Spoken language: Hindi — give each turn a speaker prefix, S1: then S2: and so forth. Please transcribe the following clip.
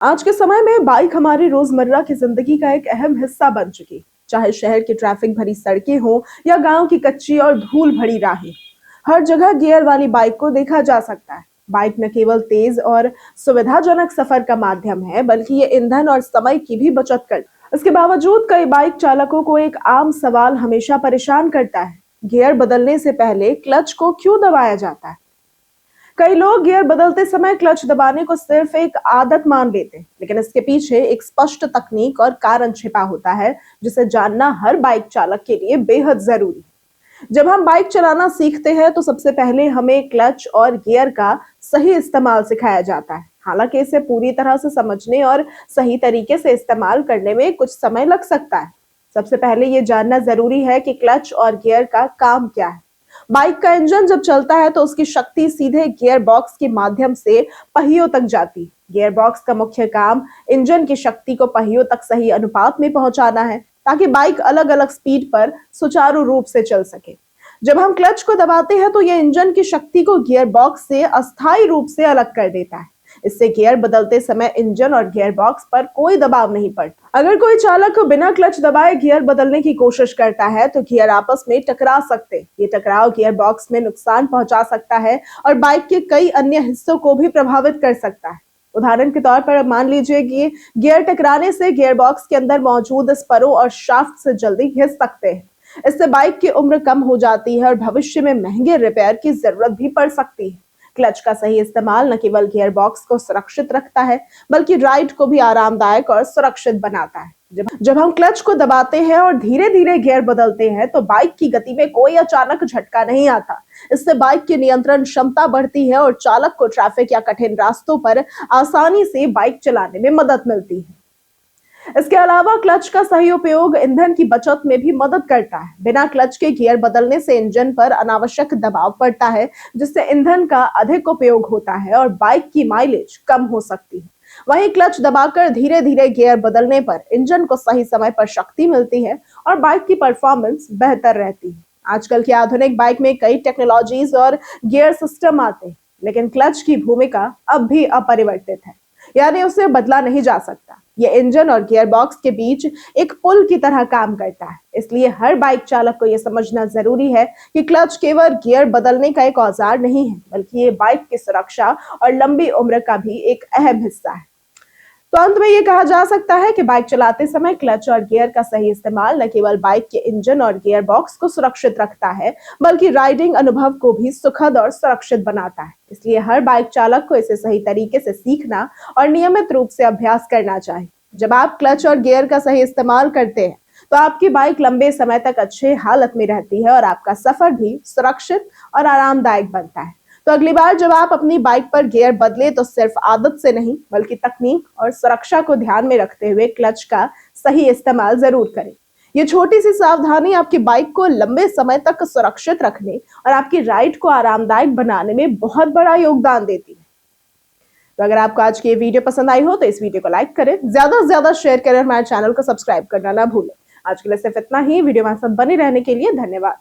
S1: आज के समय में बाइक हमारी रोजमर्रा की जिंदगी का एक अहम हिस्सा बन चुकी। चाहे शहर की ट्रैफिक भरी सड़कें हो या गांव की कच्ची और धूल भरी राहें, हर जगह गियर वाली बाइक को देखा जा सकता है। बाइक न केवल तेज और सुविधाजनक सफर का माध्यम है, बल्कि ये ईंधन और समय की भी बचत कर। इसके बावजूद कई बाइक चालकों को एक आम सवाल हमेशा परेशान करता है: गियर बदलने से पहले क्लच को क्यों दबाया जाता है। कई लोग गियर बदलते समय क्लच दबाने को सिर्फ एक आदत मान लेते हैं, लेकिन इसके पीछे एक स्पष्ट तकनीक और कारण छिपा होता है, जिसे जानना हर बाइक चालक के लिए बेहद जरूरी है। जब हम बाइक चलाना सीखते हैं तो सबसे पहले हमें क्लच और गियर का सही इस्तेमाल सिखाया जाता है। हालांकि इसे पूरी तरह से समझने और सही तरीके से इस्तेमाल करने में कुछ समय लग सकता है। सबसे पहले ये जानना जरूरी है कि क्लच और गियर का काम क्या है। बाइक का इंजन जब चलता है तो उसकी शक्ति सीधे गियर बॉक्स के माध्यम से पहियों तक जाती है। गियर बॉक्स का मुख्य काम इंजन की शक्ति को पहियों तक सही अनुपात में पहुंचाना है, ताकि बाइक अलग अलग स्पीड पर सुचारू रूप से चल सके। जब हम क्लच को दबाते हैं तो यह इंजन की शक्ति को गियर बॉक्स से अस्थायी रूप से अलग कर देता है। इससे गियर बदलते समय इंजन और गियर बॉक्स पर कोई दबाव नहीं पड़ता। अगर कोई चालक बिना क्लच दबाए गियर बदलने की कोशिश करता है तो गियर आपस में टकरा सकते हैं। ये टकराव गियर बॉक्स में नुकसान पहुंचा सकता है और बाइक के कई अन्य हिस्सों को भी प्रभावित कर सकता है। उदाहरण के तौर पर मान लीजिए कि गियर टकराने से गियर बॉक्स के अंदर मौजूद स्परों और शाफ्ट से जल्दी घिस सकते हैं। इससे बाइक की उम्र कम हो जाती है और भविष्य में महंगे रिपेयर की जरूरत भी पड़ सकती है। क्लच का सही इस्तेमाल न केवल गियर बॉक्स को सुरक्षित रखता है, बल्कि राइड को भी आरामदायक और सुरक्षित बनाता है। जब हम क्लच को दबाते हैं और धीरे धीरे गियर बदलते हैं तो बाइक की गति में कोई अचानक झटका नहीं आता। इससे बाइक की नियंत्रण क्षमता बढ़ती है और चालक को ट्रैफिक या कठिन रास्तों पर आसानी से बाइक चलाने में मदद मिलती है। इसके अलावा क्लच का सही उपयोग ईंधन की बचत में भी मदद करता है। बिना क्लच के गियर बदलने से इंजन पर अनावश्यक दबाव पड़ता है, जिससे ईंधन का अधिक उपयोग होता है और बाइक की माइलेज कम हो सकती है। वहीं क्लच दबाकर धीरे धीरे गियर बदलने पर इंजन को सही समय पर शक्ति मिलती है और बाइक की परफॉर्मेंस बेहतर रहती है। आजकल की आधुनिक बाइक में कई टेक्नोलॉजीज और गियर सिस्टम आते हैं, लेकिन क्लच की भूमिका अब भी अपरिवर्तित है, यानी उसे बदला नहीं जा सकता। ये इंजन और गियर बॉक्स के बीच एक पुल की तरह काम करता है। इसलिए हर बाइक चालक को यह समझना जरूरी है कि क्लच केवल गियर बदलने का एक औजार नहीं है, बल्कि ये बाइक की सुरक्षा और लंबी उम्र का भी एक अहम हिस्सा है। तो अंत में ये कहा जा सकता है कि बाइक चलाते समय क्लच और गियर का सही इस्तेमाल न केवल बाइक के इंजन और गियर बॉक्स को सुरक्षित रखता है, बल्कि राइडिंग अनुभव को भी सुखद और सुरक्षित बनाता है। इसलिए हर बाइक चालक को इसे सही तरीके से सीखना और नियमित रूप से अभ्यास करना चाहिए। जब आप क्लच और गियर का सही इस्तेमाल करते हैं तो आपकी बाइक लंबे समय तक अच्छे हालत में रहती है और आपका सफर भी सुरक्षित और आरामदायक बनता है। तो अगली बार जब आप अपनी बाइक पर गियर बदले तो सिर्फ आदत से नहीं, बल्कि तकनीक और सुरक्षा को ध्यान में रखते हुए क्लच का सही इस्तेमाल जरूर करें। ये छोटी सी सावधानी आपकी बाइक को लंबे समय तक सुरक्षित रखने और आपकी राइड को आरामदायक बनाने में बहुत बड़ा योगदान देती है। तो अगर आपको आज की ये वीडियो पसंद आई हो तो इस वीडियो को लाइक करें, ज्यादा से ज्यादा शेयर करें, हमारे चैनल को सब्सक्राइब करना ना भूलें। आज के लिए सिर्फ इतना ही। वीडियो हमारे साथ बने रहने के लिए धन्यवाद।